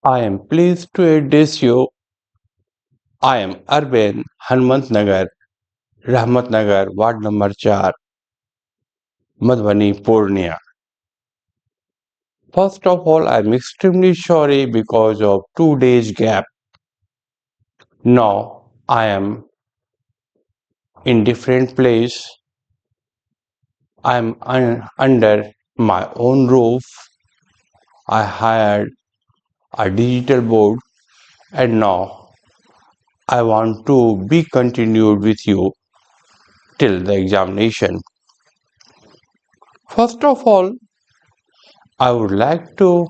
I am pleased to address you. I am Arvind, Hanmant Nagar, Rahmat Nagar, Ward number 4, Madhubani, Purnia. First of all, I am extremely sorry because of 2 days gap. Now I am in different place. I am under my own roof. I hired a digital board and now I want to be continued with you till the examination. First of all, I would like to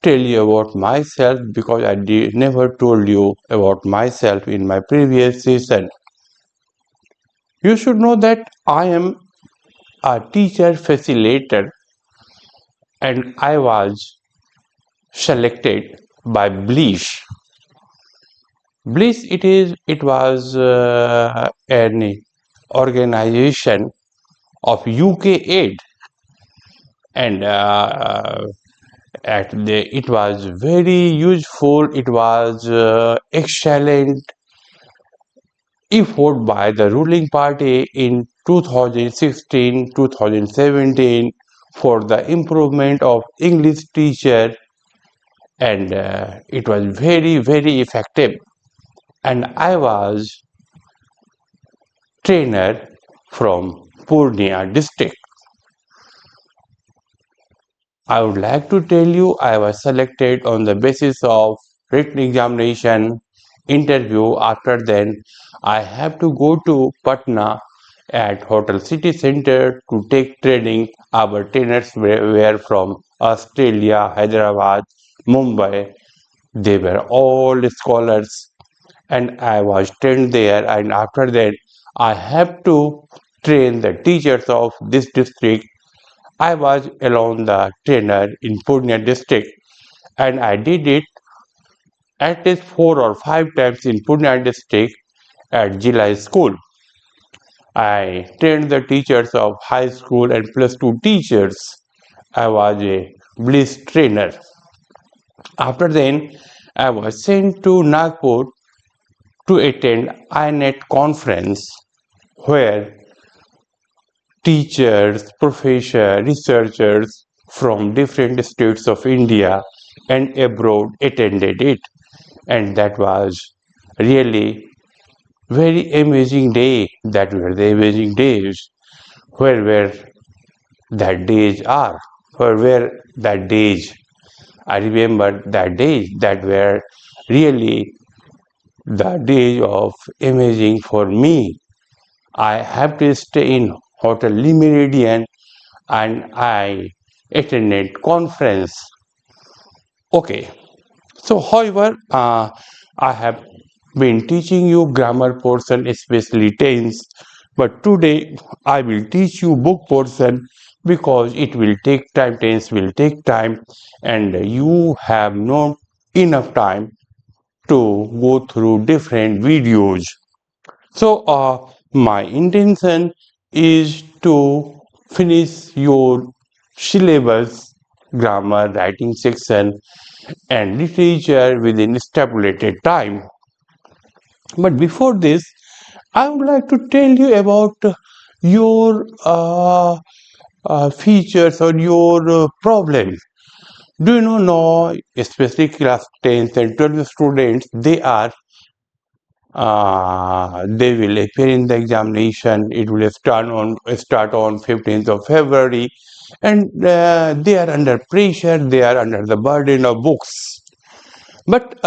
tell you about myself because never told you about myself in my previous session. You should know that I am a teacher facilitator and I was selected by Bliss. Bliss it was an organization of UK aid and it was very useful. It was excellent effort by the ruling party in 2016-2017 for the improvement of English teacher and it was very effective and I was trainer from Purnia district. I would like to tell you I was selected on the basis of written examination interview. After then, I have to go to Patna at Hotel City Center to take training. Our trainers were from Australia, Hyderabad, Mumbai. They were all scholars and I was trained there and after that I have to train the teachers of this district. I was alone the trainer in Purnia district and I did it at least 4 or 5 times in Purnia district at Jilai school. I trained the teachers of high school and plus two teachers. I was a bliss trainer. After then, I was sent to Nagpur to attend INET conference where teachers, professors, researchers from different states of India and abroad attended it. And that was really very amazing day. That were the amazing days. Where that days are? Where were that days? I remember that days that were really the days of amazing for me. I have to stay in Hotel Le Méridien and I attended conference. Okay, so however, I have been teaching you grammar portion, especially tense, but today I will teach you book portion because it will take time, tense will take time, and you have not enough time to go through different videos. So, my intention is to finish your syllabus, grammar, writing section, and literature within stipulated time. But before this, I would like to tell you about your features or your problem. Do you know now, especially class 10th and 12th students, they will appear in the examination. It will start on 15th of February, and they are under pressure. They are under the burden of books. But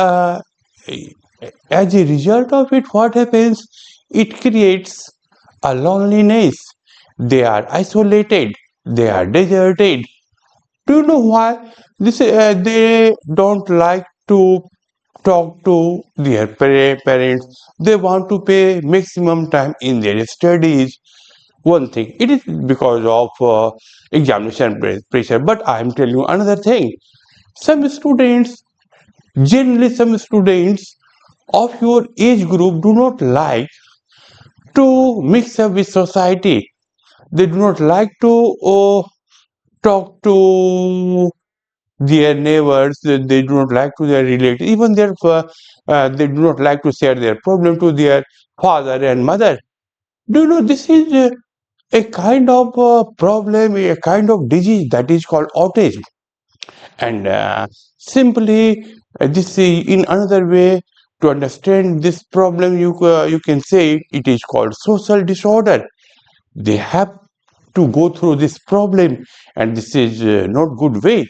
as a result of it, what happens? It creates a loneliness. They are isolated. They are deserted. Do you know why? They don't like to talk to their parents. They want to pay maximum time in their studies. One thing, it is because of examination pressure. But I am telling you another thing. Some students, generally some students of your age group do not like to mix up with society. They do not like to talk to their neighbors, they do not like to their relatives, even they do not like to share their problem to their father and mother. Do you know this is a kind of problem, a kind of disease that is called autism. And simply, this is in another way to understand this problem. You can say it is called social disorder. They have to go through this problem, and this is not good way.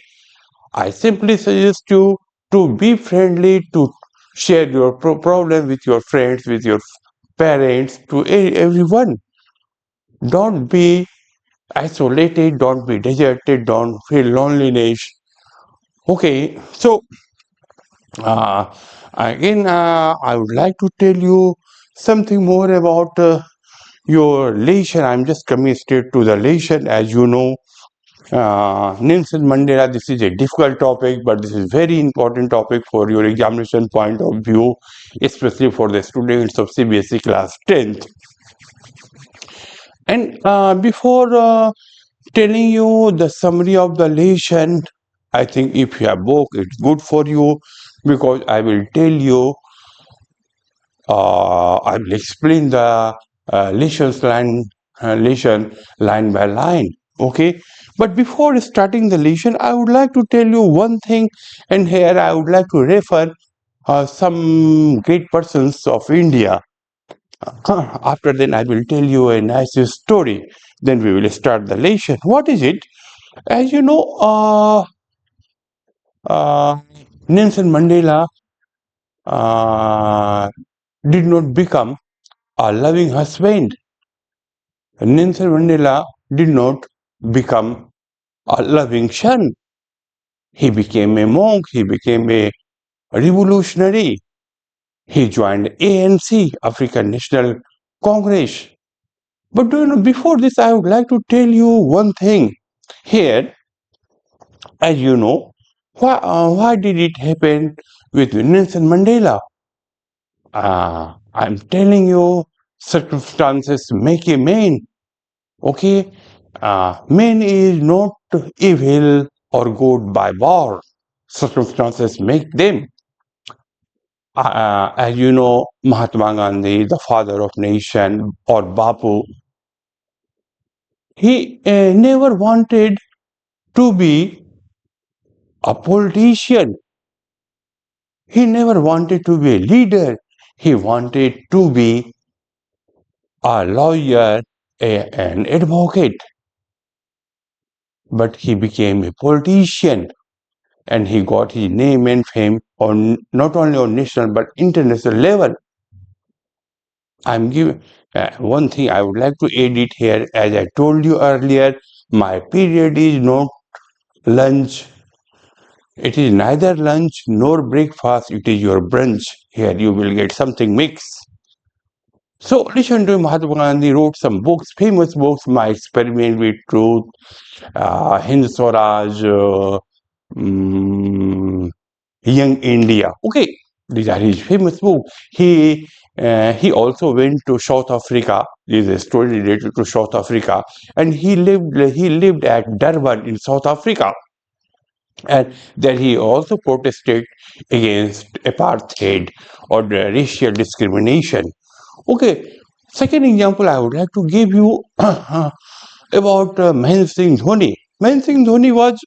I simply suggest you to be friendly, to share your problem with your friends, with your parents, to everyone. Don't be isolated, don't be deserted, don't feel loneliness. Okay, so uh, again, I would like to tell you something more about your lesson. I'm just coming straight to the lesson. As you know, Nelson Mandela, this is a difficult topic, but this is very important topic for your examination point of view, especially for the students of CBSE class 10th. And before telling you the summary of the lesson, I think if you have book, it's good for you because I will tell you, I will explain the lesson line by line. Okay, but before starting the lesson, I would like to tell you one thing, and here I would like to refer some great persons of India. After then, I will tell you a nice story. Then we will start the lesson. What is it? As you know, uh, Nelson Mandela uh, did not become a loving husband. Nelson Mandela did not become a loving son. He became a monk, he became a revolutionary. He joined ANC, African National Congress. But do you know, before this, I would like to tell you one thing. Here, as you know, why did it happen with Nelson Mandela? I'm telling you, circumstances make a man. Okay, man is not evil or good by war. Circumstances make them. As you know, Mahatma Gandhi, the father of nation, or Bapu, he never wanted to be a politician. He never wanted to be a leader. He wanted to be a lawyer, an advocate. But he became a politician and he got his name and fame on not only on national but international level. I'm giving one thing I would like to add it here. As I told you earlier, my period is not lunch. It is neither lunch nor breakfast. It is your brunch. Here you will get something mixed. So listen to Mahatma Gandhi wrote some books, famous books, My Experiment with Truth, Hind Swaraj, mm, Young India. Okay, these are his famous books. He also went to South Africa. There is a story related to South Africa, and he lived at Durban in South Africa, and there he also protested against apartheid or the racial discrimination. Okay, second example I would like to give you about Mahendra Singh Dhoni. Mahendra Singh Dhoni was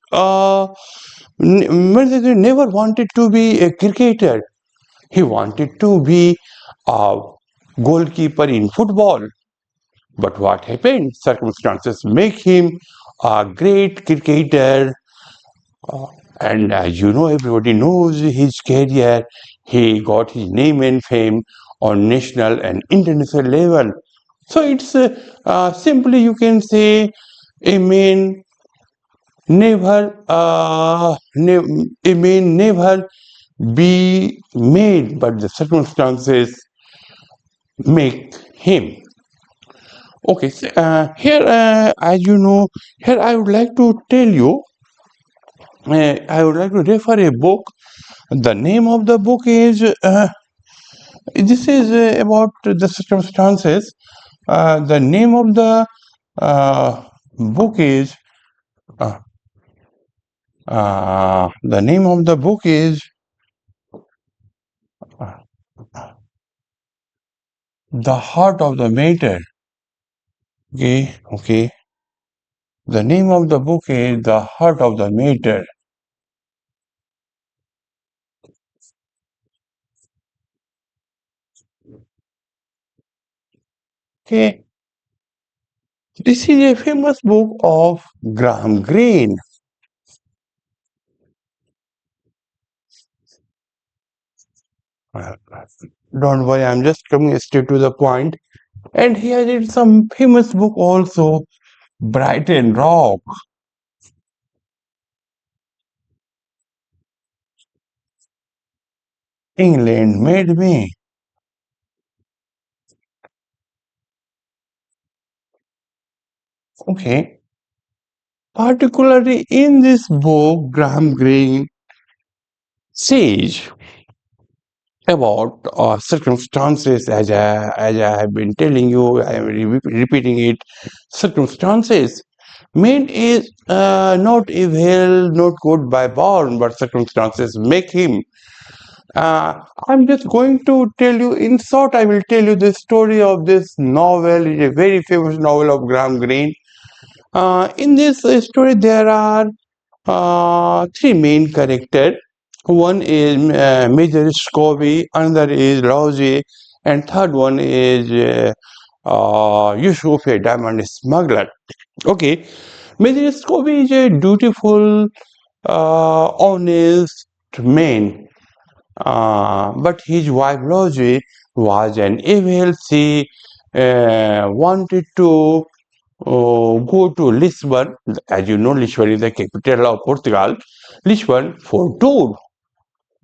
Mahendra Singh never wanted to be a cricketer. He wanted to be a goalkeeper in football. But what happened? Circumstances make him a great cricketer. Uh, and as you know, everybody knows his career. He got his name and fame on national and international level. So it's simply you can say a man a man never be made, but the circumstances make him. Okay, so, here, as you know, here I would like to tell you, I would like to refer a book. The name of the book is, this is about the circumstances. The name of the book is, uh, The name of the book is uh, The Heart of the Matter. Okay, okay. The name of the book is The Heart of the Matter. Okay, this is a famous book of Graham Greene. Uh, Don't worry, I'm just coming straight to the point. And he has written some famous book also, Brighton Rock, England Made Me. Okay, particularly in this book, Graham Greene says about circumstances, as I have been telling you, I am repeating it. Circumstances. Man is not evil, not good by born, but circumstances make him. I'm just going to tell you, in short, I will tell you the story of this novel. It's a very famous novel of Graham Greene. In this story, there are three main characters. One is Major Scobie, another is Rosie, and third one is Yusuf, a diamond smuggler. Okay, Major Scobie is a dutiful, honest man, but his wife Rosie was an evil. She wanted to go to Lisbon. As you know, Lisbon is the capital of Portugal. Lisbon for tour.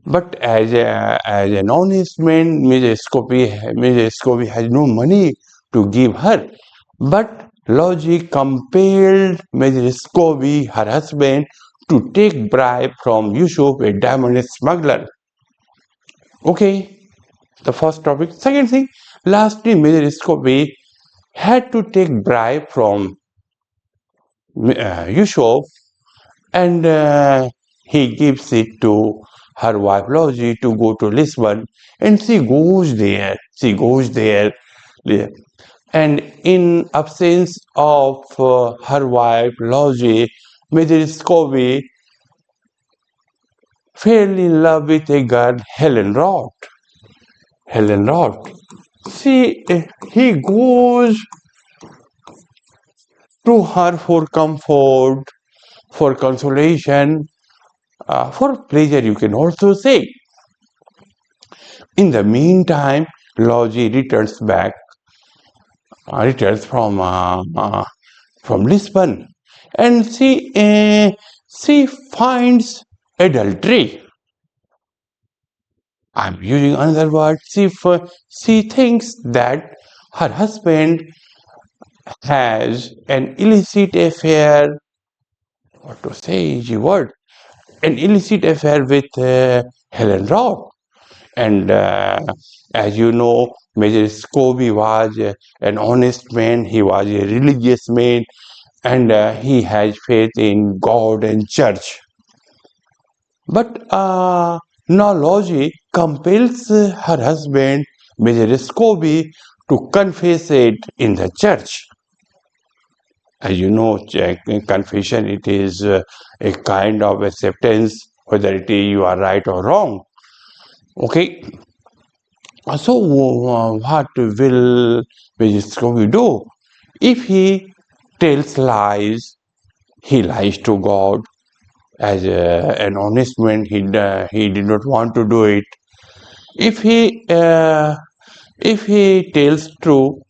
But as an honest man, Mrs. Scobie has no money to give her. But logic compelled Mrs. Scobie, her husband, to take bribe from Yusuf, a diamond smuggler. Okay, the first topic. Second thing, lastly, Mrs. Scobie had to take bribe from Yusuf, and he gives it to her wife Logie to go to Lisbon, and she goes there. She goes there, there. And in absence of her wife Logie, Mrs. Scobie fell in love with a girl, Helen Roth. Helen Roth. He goes to her for comfort, for consolation, for pleasure, you can also say. In the meantime, Logie returns from Lisbon, and she finds adultery. I'm using another word. She thinks that her husband has an illicit affair. What to say is the word? An illicit affair with Helen Roth. And as you know, Major Scobie was an honest man, he was a religious man, and he has faith in God and church. But Logie compels her husband, Major Scobie, to confess it in the church. As you know, confession, it is a kind of acceptance, whether it is you are right or wrong. Okay, so what will Scooby do? If he tells lies, he lies to God. As an honest man, he did not want to do it. If he tells true,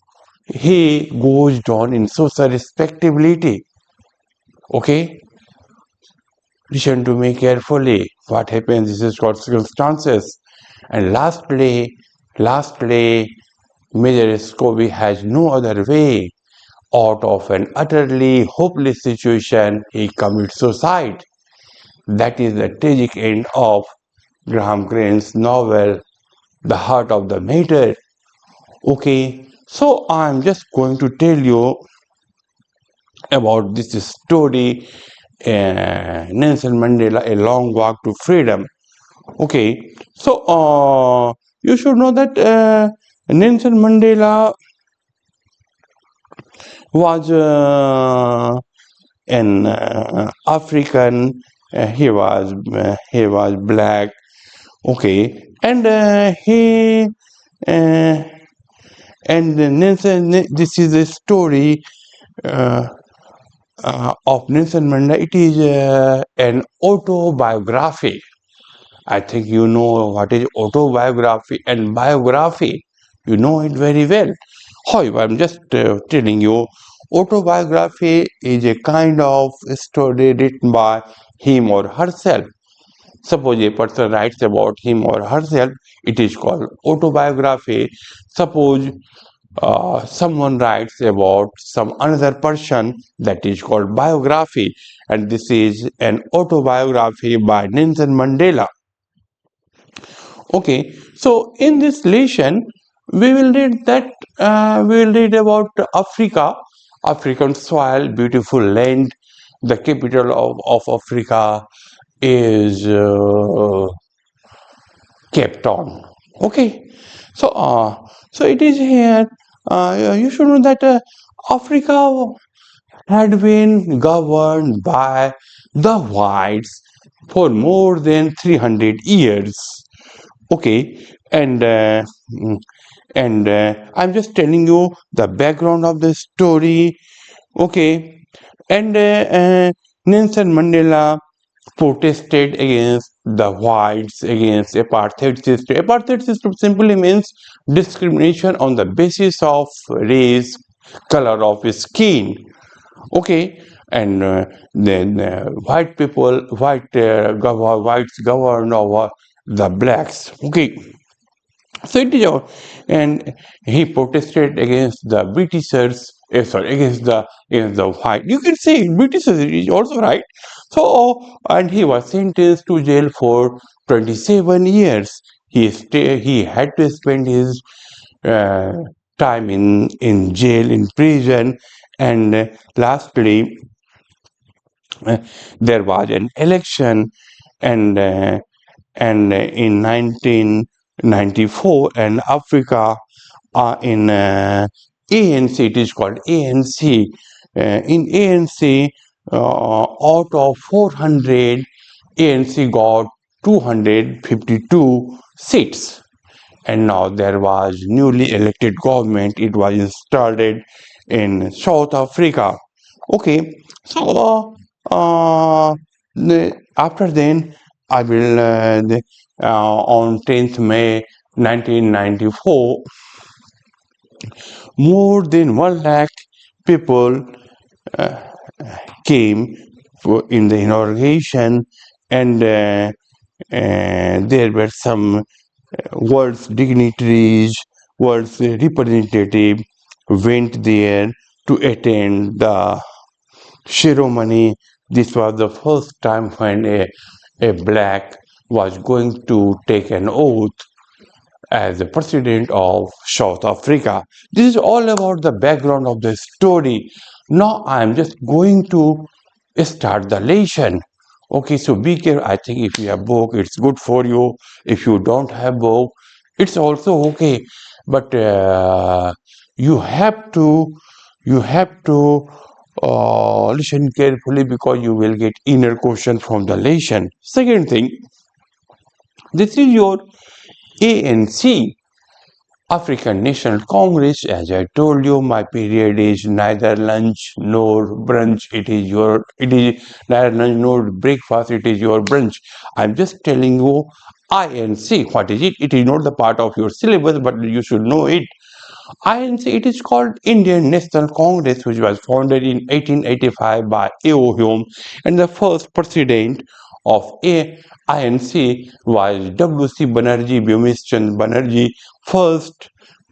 he goes down in social respectability. Okay, listen to me carefully. What happens? This is called circumstances. And lastly, Major Scobie has no other way. Out of an utterly hopeless situation, he commits suicide. That is the tragic end of Graham Greene's novel, The Heart of the Matter. Okay, so I'm just going to tell you about this story Nelson Mandela A Long Walk to Freedom. Okay, so you should know that Nelson Mandela was an African. He was black. Okay, and uh, Nelson. This is a story of Nelson Mandela. It is an autobiography. I think you know what is autobiography and biography. You know it very well. However, I'm just telling you, autobiography is a kind of story written by him or herself. Suppose a person writes about him or herself, it is called autobiography. Suppose someone writes about some another person, that is called biography, and this is an autobiography by Nelson Mandela. Okay, so in this lesson, we will read about Africa, African soil, beautiful land. The capital of Africa is Cape Town. Okay, so it is here. You should know that Africa had been governed by the whites for more than 300 years. Okay, and I'm just telling you the background of the story. Okay, and Nelson Mandela protested against the whites, against apartheid system. Apartheid system simply means discrimination on the basis of race, color of skin. Okay, and then whites govern over the blacks. Okay, so it is all, and he protested against the Britishers. Sorry, against the white. You can say Britishers is also right. So and he was sentenced to jail for 27 years. He had to spend his uh, time in jail, in prison, and lastly there was an election, and in 1994, and Africa in ANC, it is called ANC. In ANC, out of 400, ANC got 252 seats, and now there was newly elected government. It was installed in South Africa. Okay, so after then I will on 10th May 1994, more than 1 lakh people came in the inauguration, and there were some world's dignitaries, world's representative went there to attend the ceremony. This was the first time when a black was going to take an oath as the president of South Africa. This is all about the background of the story. Now I am just going to start the lesson. Okay, so be careful. I think if you have book, it's good for you. If you don't have book, it's also okay. But you have to listen carefully, because you will get inner question from the lesson. Second thing, this is your ANC, African National Congress. As I told you, my period is neither lunch nor brunch. It is neither lunch nor breakfast. It is your brunch. I'm just telling you INC. What is it? It is not the part of your syllabus, but you should know it. INC, it is called Indian National Congress, which was founded in 1885 by A.O. Hume, and the first president of INC was W.C. Banerjee, Bhumishchandra Banerjee, first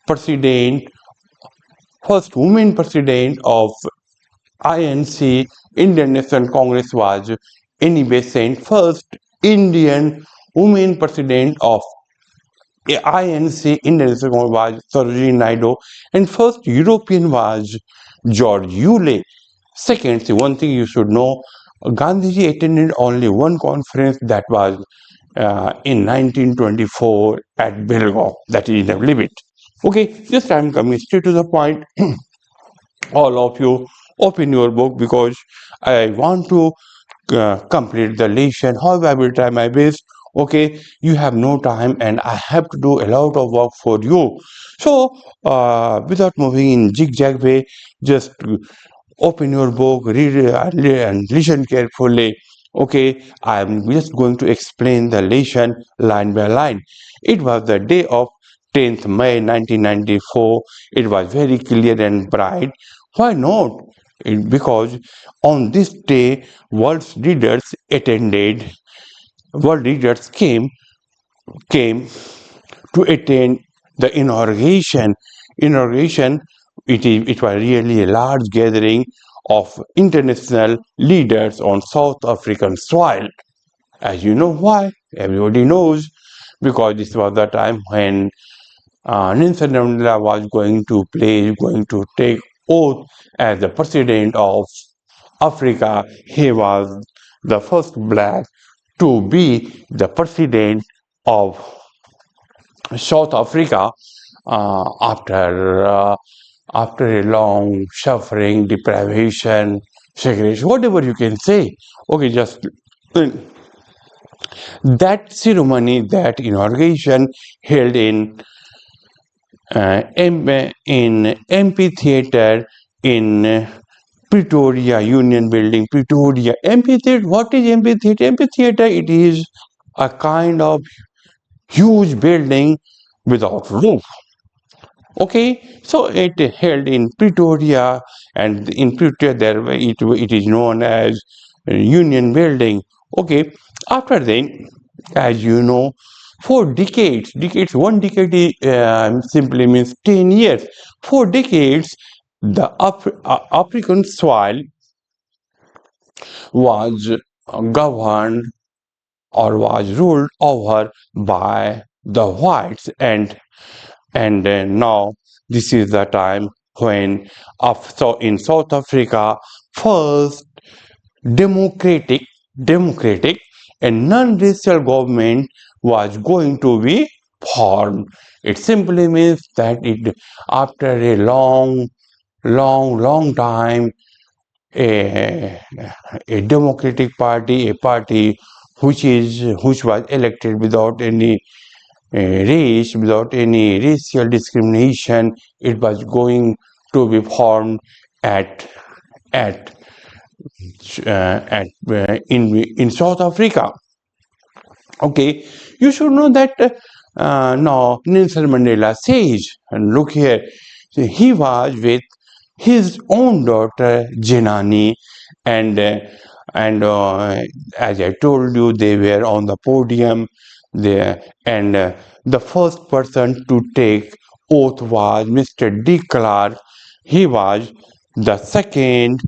president, first woman president of INC, Indian National Congress, was Annie Besant, first Indian woman president of INC, Indian National Congress, was Sarojini Naidu, and first European was George Uley. Second, one thing you should know, Gandhiji attended only one conference, that was in 1924 at Belgaum, that is in the limit. Okay, just I'm coming straight to the point. All of you open your book because I want to complete the lesson. However, I will try my best. Okay, you have no time and I have to do a lot of work for you. So, without moving in zigzag way, just open your book, read it, and listen carefully. Okay, I am just going to explain the lesson line by line. It was the day of 10th May 1994. It was very clear and bright. Why not? Because on this day, world leaders came to attend the inauguration. Inauguration, it was really a large gathering of international leaders on South African soil. As you know why, everybody knows, because this was the time when Nelson Mandela was going to take oath as the president of Africa. He was the first black to be the president of South Africa after a long suffering, deprivation, segregation, whatever you can say. Okay, just that ceremony, that inauguration held in amphitheater in Pretoria Union Building, Pretoria. Amphitheater. What is amphitheater? Amphitheater. It is a kind of huge building without roof. Okay, so it held in Pretoria, and in Pretoria it is known as Union Building. Okay, after then, as you know, for decades, one decade simply means 10 years. For decades, the African soil was governed or was ruled over by the whites, and now this is the time when so in South Africa first democratic democratic and non-racial government was going to be formed. It simply means that it after a long time, a, a democratic party, a party which was elected without any race, without any racial discrimination. It was going to be formed at at in South Africa. Okay, you should know that now Nelson Mandela says, and look here, he was with his own daughter Janani, and as I told you, they were on the podium there, and the first person to take oath was Mr. De Klerk. He was the second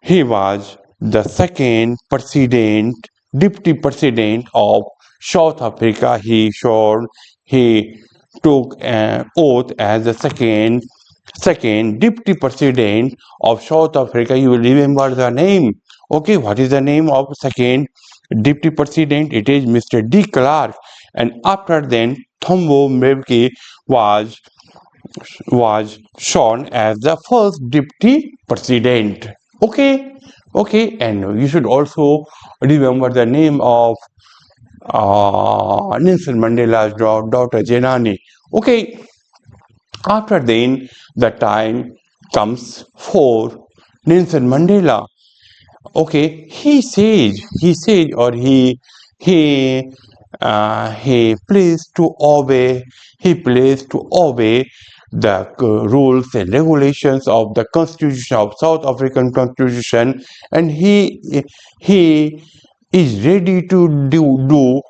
he was the second president, deputy president of South Africa. He took an oath as the second deputy president of South Africa. You will remember the name. Okay, what is the name of second deputy president? It is Mr. De Klerk. And after then, Thombo Mbeki was was shown as the first deputy president. Okay, okay, and you should also remember the name of Nelson Mandela's daughter Jenani. Okay, after then, the time comes for Nelson Mandela. Okay, he he plays to obey he plays to obey the rules and regulations of the constitution of South African constitution, and he is ready to do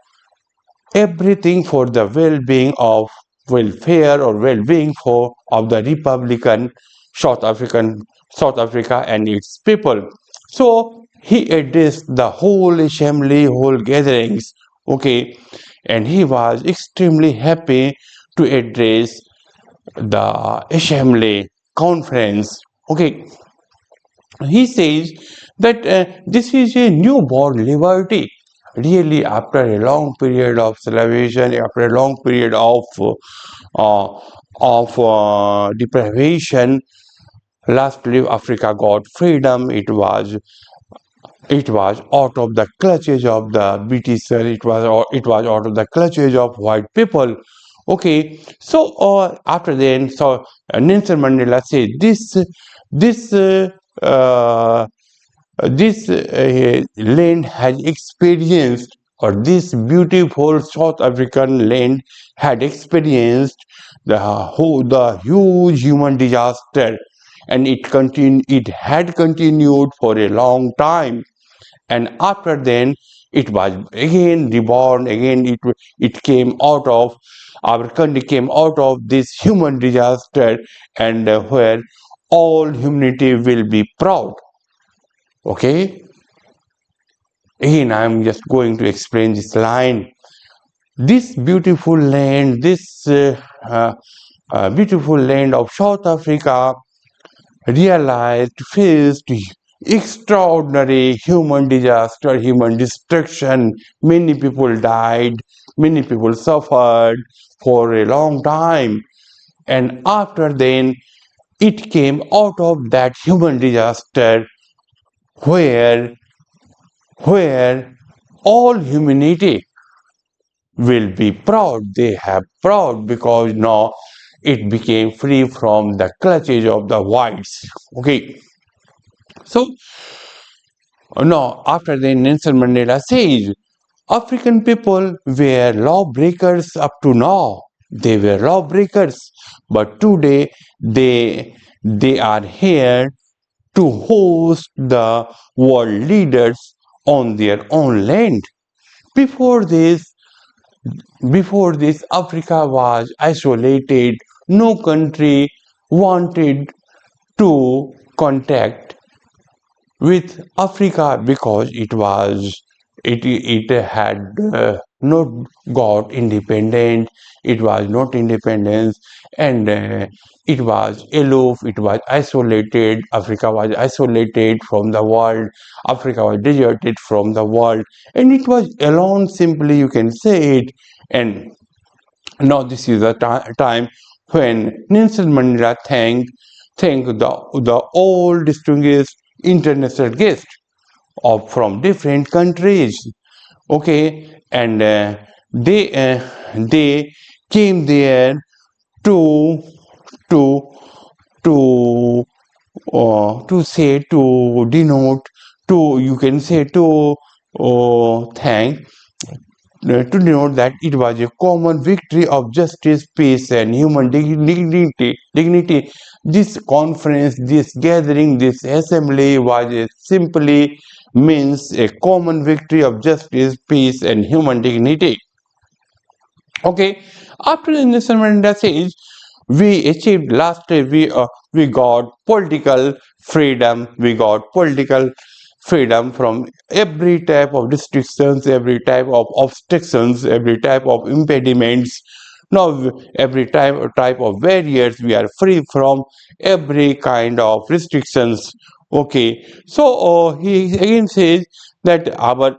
everything for the well-being of welfare or well-being for of the Republican South African South Africa and its people. So he addressed the whole assembly, whole gatherings, okay, and he was extremely happy to address the assembly conference, okay. He says that this is a newborn liberty. Really, after a long period of salvation, after a long period uh, deprivation, lastly Africa got freedom. It was out of the clutches of the British. It was out of the clutches of white people. Okay, so after then, so Nelson Mandela said this uh, this land has experienced, or this beautiful South African land had experienced the huge human disaster, and it had continued for a long time. And after then, it was again reborn. Again, it came out of our country, came out of this human disaster, and where all humanity will be proud. Okay, again, I'm just going to explain this line. This beautiful land, this beautiful land of South Africa, realized, faced extraordinary human disaster, human destruction. Many people died, many people suffered for a long time. And after then, it came out of that human disaster where where all humanity will be proud. They have proud because now it became free from the clutches of the whites. Okay, so now after the Nelson Mandela says African people were lawbreakers up to now. They were lawbreakers, but today they are here to host the world leaders on their own land. Before this, Before this, Africa was isolated. No country wanted to contact with Africa because it had not got independent. It was not independence, and it was aloof. It was isolated. Africa was isolated from the world. Africa was deserted from the world, and it was alone. Simply, you can say it. And now this is the time when Nelson Mandela thank the all distinguished international guests of from different countries. Okay, and they came there to to to say, to denote, to, you can say, to thank, to denote that it was a common victory of justice, peace, and human dignity. This conference, this gathering, this assembly was simply means a common victory of justice, peace, and human dignity. Okay, after the Nelson Mandela says, we achieved last day, we got political freedom, we got political freedom from every type of restrictions, every type of obstructions, every type of impediments. Now every type of barriers, we are free from every kind of restrictions. Okay, so he again says that our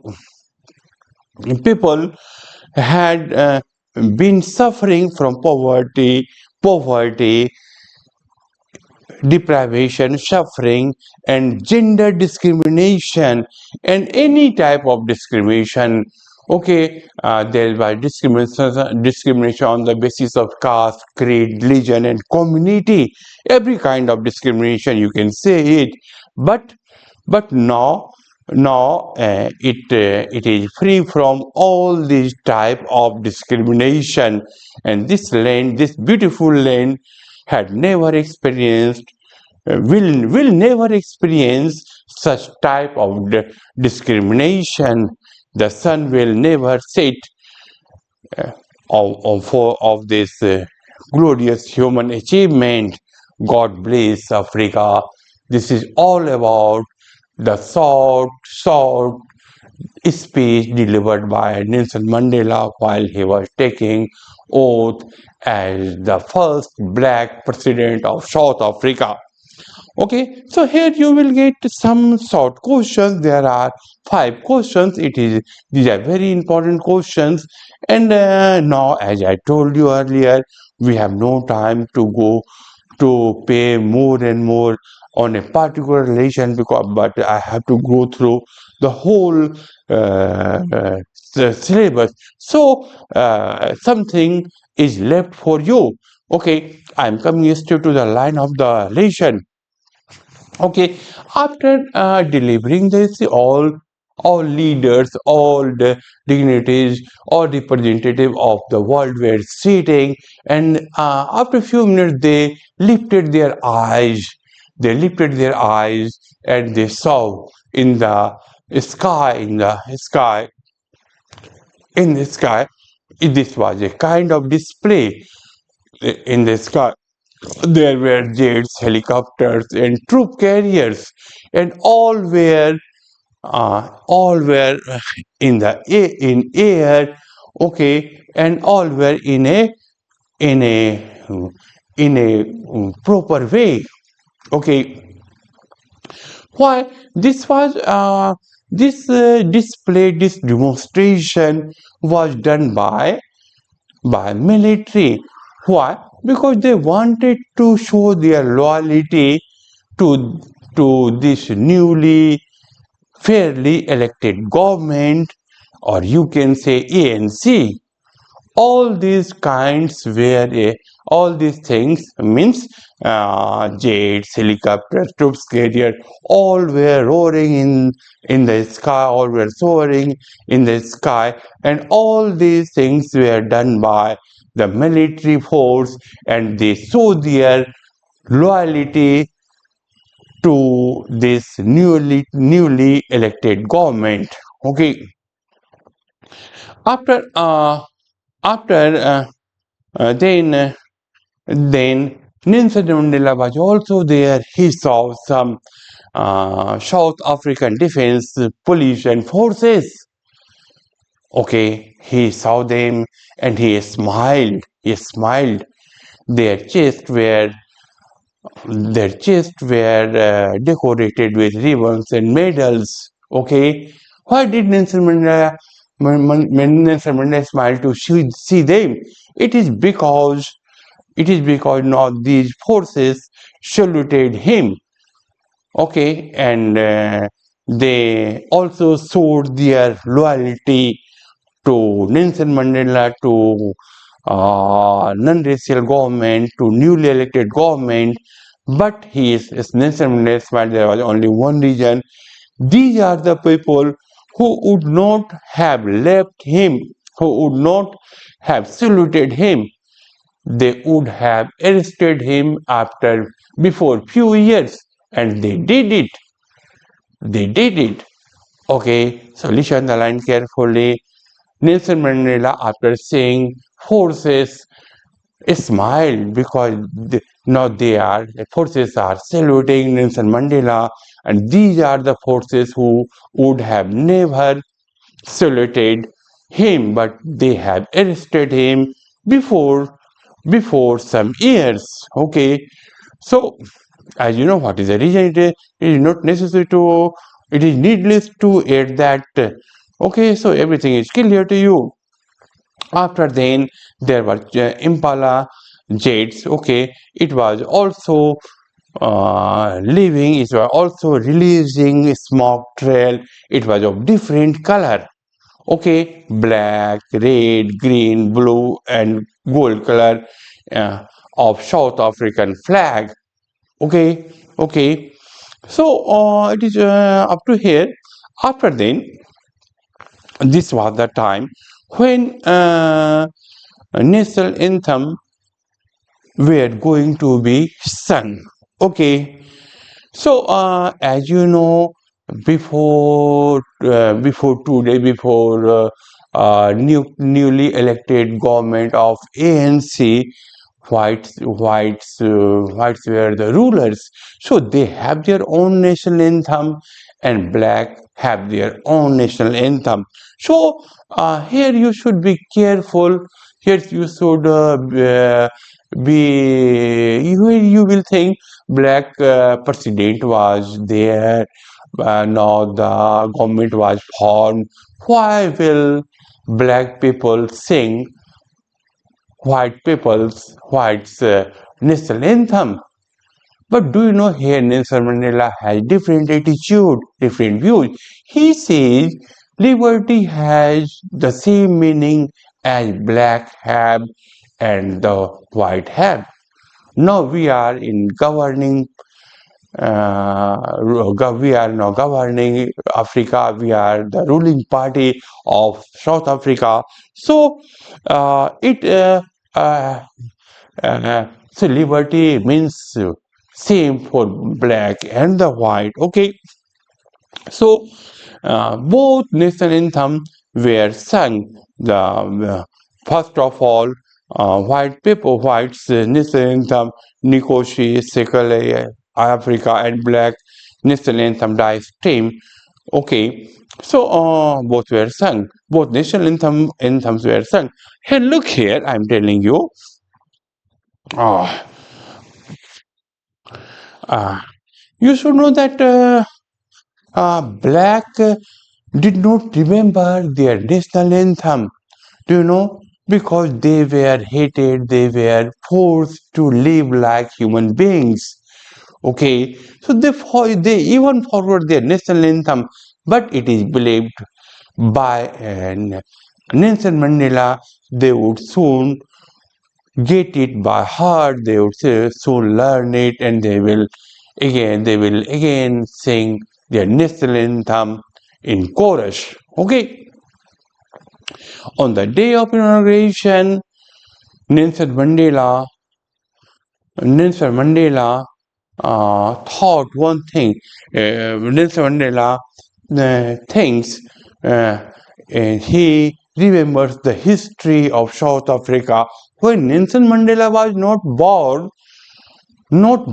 people had been suffering from poverty, deprivation, suffering, and gender discrimination, and any type of discrimination. Okay, there was discrimination on the basis of caste, creed, religion, and community. Every kind of discrimination, you can say it. But it is free from all these type of discrimination, and this beautiful land had never experienced, will never experience such type of discrimination. The sun will never set of this glorious human achievement. God bless Africa. This is all about the short speech delivered by Nelson Mandela while he was taking oath as the first black president of South Africa. Okay, so here you will get some short questions. There are 5 questions. These are very important questions. And now, as I told you earlier, we have no time to go to pay more and more on a particular relation, but I have to go through the whole the syllabus. So something is left for you. Okay, I'm coming straight to the line of the relation. Okay, after delivering this, all leaders, all the dignitaries, all representative of the world were sitting, and after a few minutes, they lifted their eyes. They lifted their eyes, and they saw in the sky, in the sky. This was a kind of display in the sky. There were jets, helicopters, and troop carriers, and all were in the in air, okay, and all were in a in a proper way, okay. Why this display, this demonstration was done by military. Why? Because they wanted to show their loyalty to this newly fairly elected government, or you can say ANC. All these kinds were all these things means jets, helicopters, troops carrier, all were roaring in the sky, all were soaring in the sky, and all these things were done by the military force, and they show their loyalty to this newly elected government. Okay, after after then Nelson Mandela was also there. He saw some South African defense police and forces. Okay, he saw them and he smiled. He smiled. Their chests were decorated with ribbons and medals. Okay, why did Nelson Mandela smile to see them? It is because now these forces saluted him. Okay, and they also showed their loyalty to Nelson Mandela, to non-racial government, to newly elected government. But Nelson Mandela smiled. There was only one reason. These are the people who would not have left him, who would not have saluted him. They would have arrested him before few years, and they did it. They did it. Okay, so listen the line carefully. Nelson Mandela, after seeing forces, smiled because now the forces are saluting Nelson Mandela, and these are the forces who would have never saluted him, but they have arrested him before some years. Okay, so as you know, what is the reason? It is not necessary to. It is needless to add that. Okay, so everything is clear to you. After then, there were Impala jets. Okay, it was also it was also releasing smoke trail. It was of different color. Okay, black, red, green, blue, and gold color uh, of South African flag. Okay, okay. So it is up to here. After then, this was the time when national anthem were going to be sung. Okay, so as you know, before newly elected government of ANC, whites were the rulers, so they have their own national anthem, and black have their own national anthem. So here you should be careful. Here you should you will think black president was there. Now the government was formed. Why will black people sing white's national anthem? But do you know here Nelson Mandela has different attitude, different views. He says liberty has the same meaning as black have and the white have. Now we are in governing. We are now governing Africa. We are the ruling party of South Africa. So it uh, so liberty means same for black and the white. Okay, so both national anthem were sung. First of all, whites national anthem, Nikoshi, Sekele, Africa, and black national anthem, Die Stream. Okay, so both were sung. Both national anthems were sung. Hey, look here, I'm telling you. Uh, uh, you should know that black did not remember their national anthem. Do you know? Because they were hated, they were forced to live like human beings. Okay, so they even forward their national anthem, but it is believed by Nelson Mandela they would soon get it by heart. They would soon learn it, and they will again sing their national anthem in chorus. Okay, on the day of inauguration, Nelson Mandela Nelson Mandela thought one thing. Nelson Mandela thinks and he remembers the history of South Africa. When Nelson Mandela was not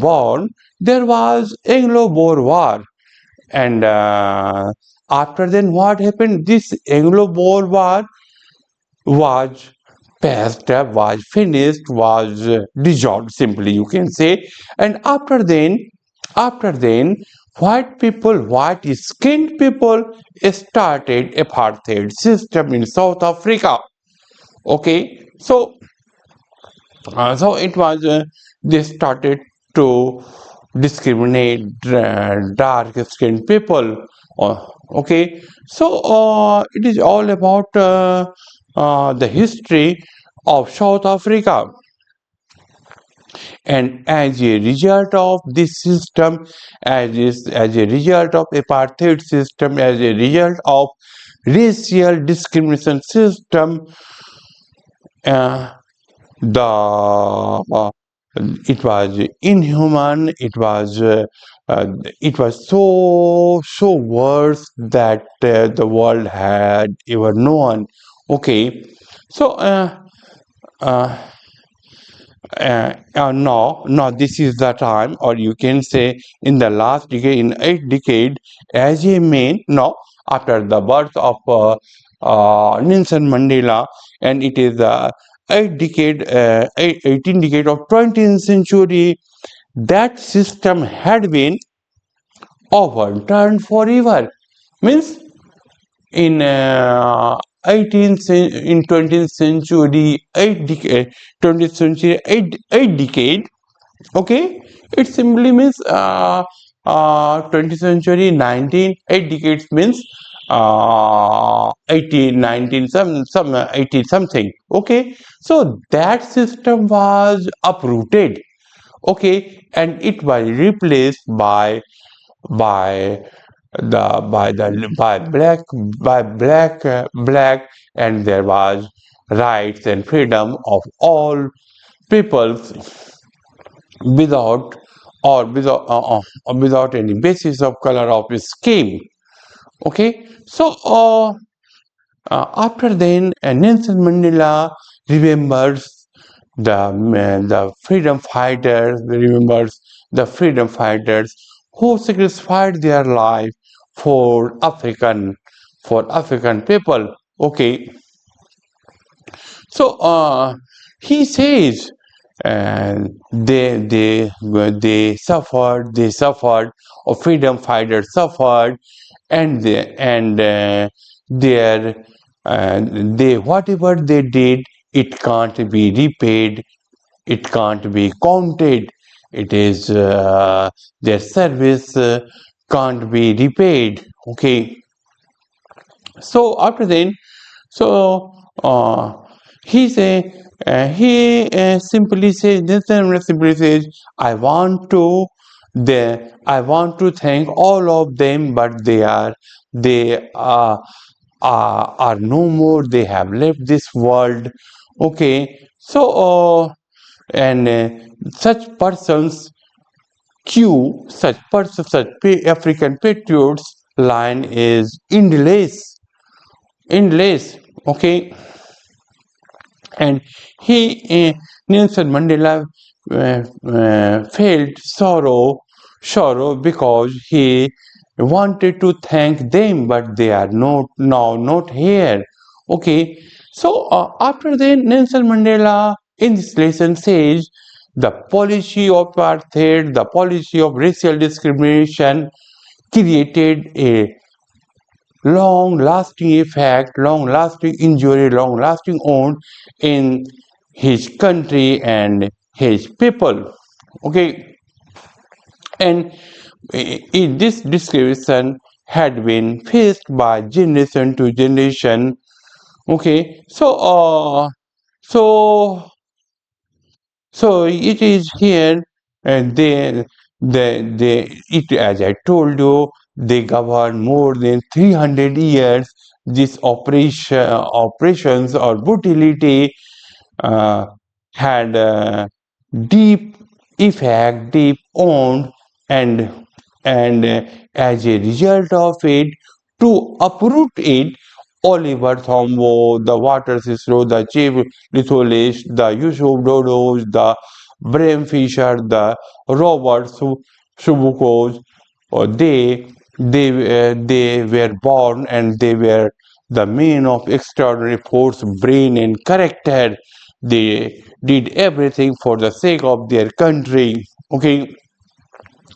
born, there was Anglo-Boer War, and after then what happened? This Anglo-Boer War was passed up, was finished, was dissolved, simply you can say. And after then, white skinned people started apartheid system in South Africa. Okay, so it was they started to discriminate dark skinned people. Okay, so it is all about the history of South Africa, and as a result of this system, as a result of apartheid system, as a result of racial discrimination system, uh, the it was inhuman, uh, it was so worse that the world had ever known. Okay, so uh, now this is the time, or you can say in the last decade, in 8 decade, as a man, now after the birth of Nelson Mandela, and it is the 18 decade of 20th century, that system had been overturned forever. Means in in 20th century, 20th century, 8 decade. Okay, it simply means 20th century 8 decades means 18 19 some 80 something. Okay, so that system was uprooted. Okay, and it was replaced by by black, and there was rights and freedom of all peoples without without any basis of color of scheme. Okay, so after then, Nelson Mandela remembers the freedom fighters, remembers the freedom fighters who sacrificed their life for African people. Okay, so he says and they suffered, or freedom fighters suffered, and their they whatever they did, it can't be repaid, it can't be counted. It is their service can't be repaid. Okay, so after then, so he say he simply says, this simply says, I want to I want to thank all of them, but they are no more. They have left this world. Okay, so and such persons such African patriots line is endless. Okay, and he Nelson Mandela felt sorrow because he wanted to thank them, but they are not here. Okay, so after that, Nelson Mandela in this lesson says the policy of apartheid, the policy of racial discrimination created a long lasting effect, long lasting injury, long lasting wound in his country and his people. Okay, and this discrimination had been faced by generation to generation. Okay, so so it is here, and it, as I told you, they govern more than 300 years. This operations or brutality uh, had deep effect, deep wound, and as a result of it, to uproot it, Oliver Thombo, the Water Cicero, the Chief Litholis, the Yusuf Dodos, the Bram Fisher, the Robert Subukos, they were born, and they were the men of extraordinary force, brain, and character. They did everything for the sake of their country. Okay,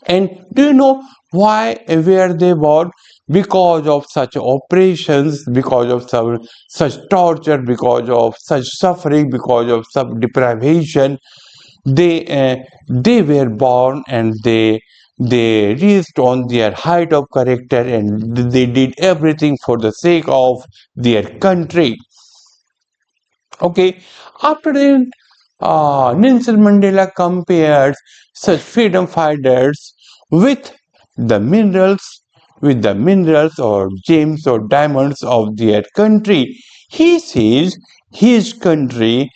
and do you know why were they born? Because of such operations, because of such torture, because of such suffering, because of such deprivation, they were born, and they reached on their height of character, and they did everything for the sake of their country. Okay, after that, Nelson Mandela compared such freedom fighters with the minerals, or gems or diamonds of their country. He says his country,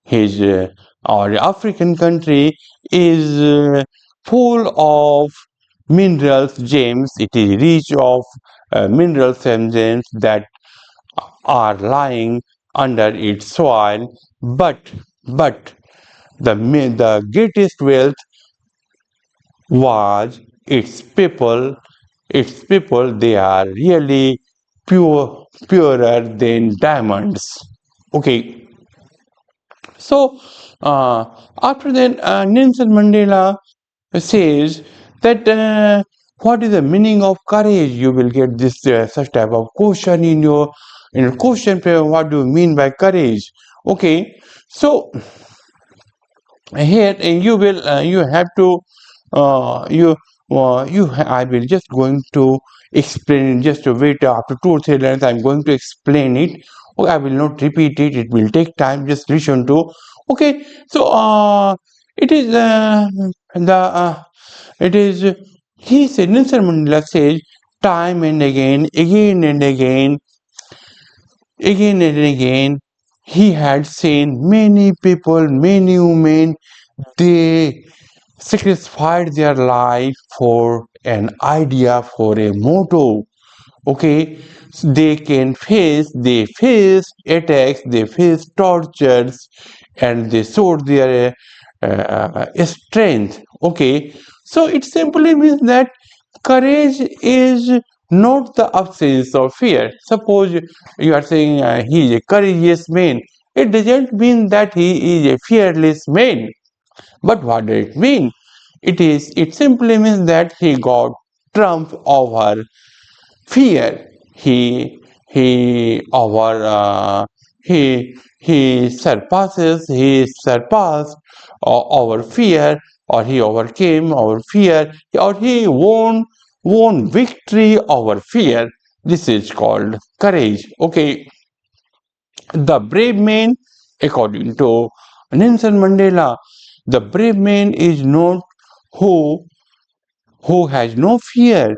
his our African country, is full of minerals, gems. It is rich of minerals and gems that are lying under its soil, but the greatest wealth was its people. They are really purer than diamonds. Okay, so after that, Nelson Mandela says that what is the meaning of courage? You will get this such type of question in your question paper. What do you mean by courage? Okay, so here you have to I will just going to explain, just to wait after 2 or 3 lines. I'm going to explain it. Okay, I will not repeat it. It will take time. Just listen to. Okay, so it is the it is he said, Nelson Mandela says, time and again and again, he had seen many people, many women, they sacrificed their life for an idea, for a motto. Okay, so they face attacks, they face tortures, and they showed their strength. Okay, so it simply means that courage is not the absence of fear. Suppose you are saying he is a courageous man, it doesn't mean that he is a fearless man. But what does it mean? It simply means that he got trump over fear. He surpassed our fear, or he overcame our fear, or he won victory over fear. This is called courage. Okay, the brave man, according to Nelson Mandela, the brave man is not who who has no fear,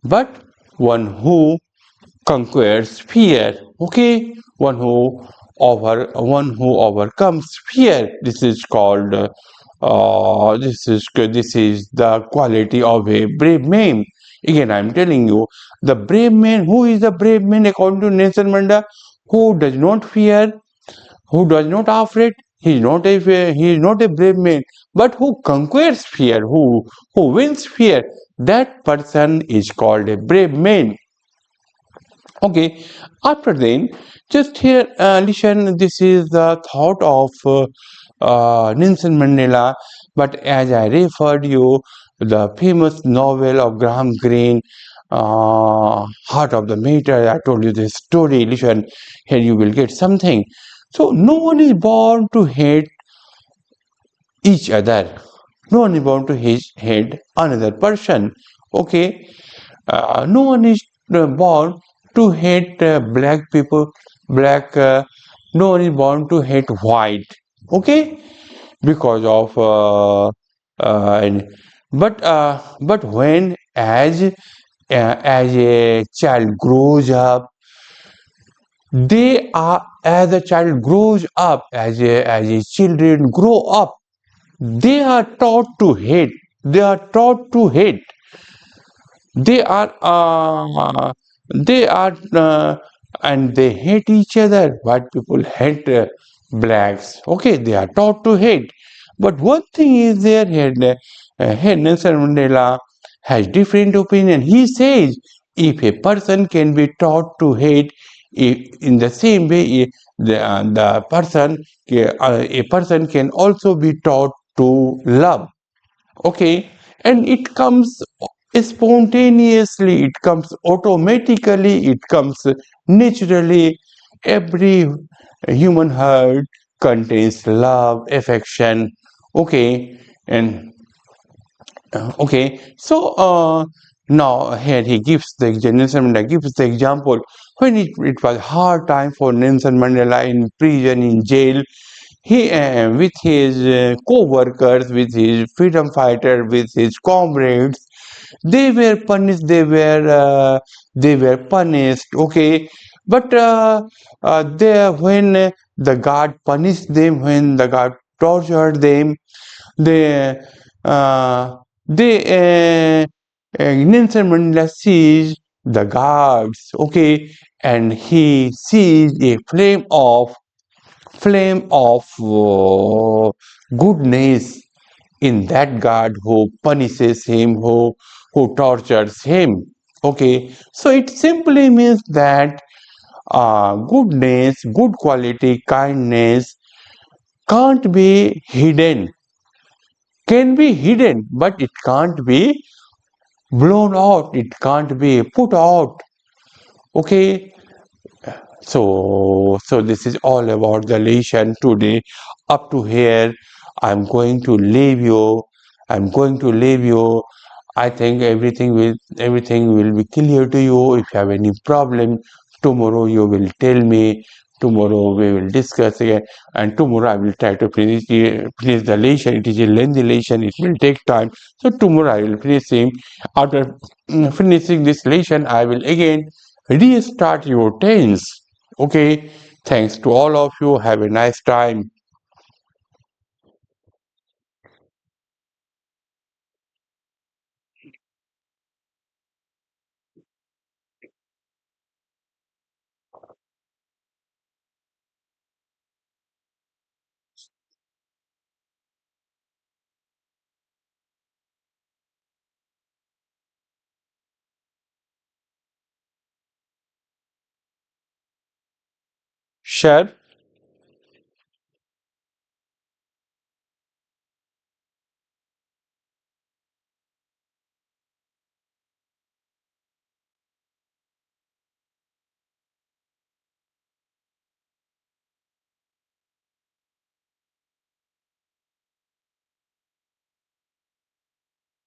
but one who conquers fear. Okay, one who overcomes fear. This is the quality of a brave man. Again, I'm telling you, the brave man. Who is the brave man according to Nelson Mandela? Who does not fear, who does not afraid. He is not a brave man, but who conquers fear, who wins fear. That person is called a brave man. Okay, after then, just here, listen, this is the thought of Nelson Mandela. But as I referred you, the famous novel of Graham Greene, Heart of the Matter, I told you this story. Listen, here you will get something. So, no one is born to hate each other. No one is born to hate another person. Okay, no one is born to hate black people, black. No one is born to hate white. Okay, because of and, but when as a child grows up, they are as a child grows up, as a children grow up, they are taught to hate. They are taught to hate. They are they are and they hate each other. White people hate blacks. Okay, they are taught to hate. But one thing is there here. Here Nelson Mandela has different opinion. He says if a person can be taught to hate, in the same way, the person a person can also be taught to love. Okay, and it comes spontaneously, it comes automatically, it comes naturally. Every human heart contains love, affection. Okay, and okay, so now here he gives the Nelson Mandela gives the example when it was hard time for Nelson Mandela in prison, in jail. He, with his co-workers, with his freedom fighter, with his comrades, they were punished. They were punished. Okay, but they when the guard punished them, when the guard tortured them, they Nelson Mandela sees the guards. Okay, and he sees a flame of goodness in that guard who punishes him, who tortures him. Okay, so it simply means that goodness, good quality, kindness can't be hidden, can be hidden, but it can't be blown out, it can't be put out. Okay, so this is all about the lesson today. Up to here, I'm going to leave you. I'm going to leave you. I think everything will be clear to you. If you have any problem, tomorrow you will tell me. Tomorrow we will discuss again, and tomorrow I will try to finish the lesson. It is a lengthy lesson. It will take time. So tomorrow I will finish him. After finishing this lesson, I will again restart your tense. Okay, thanks to all of you. Have a nice time. Share.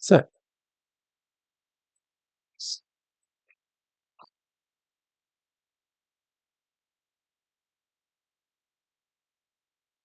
So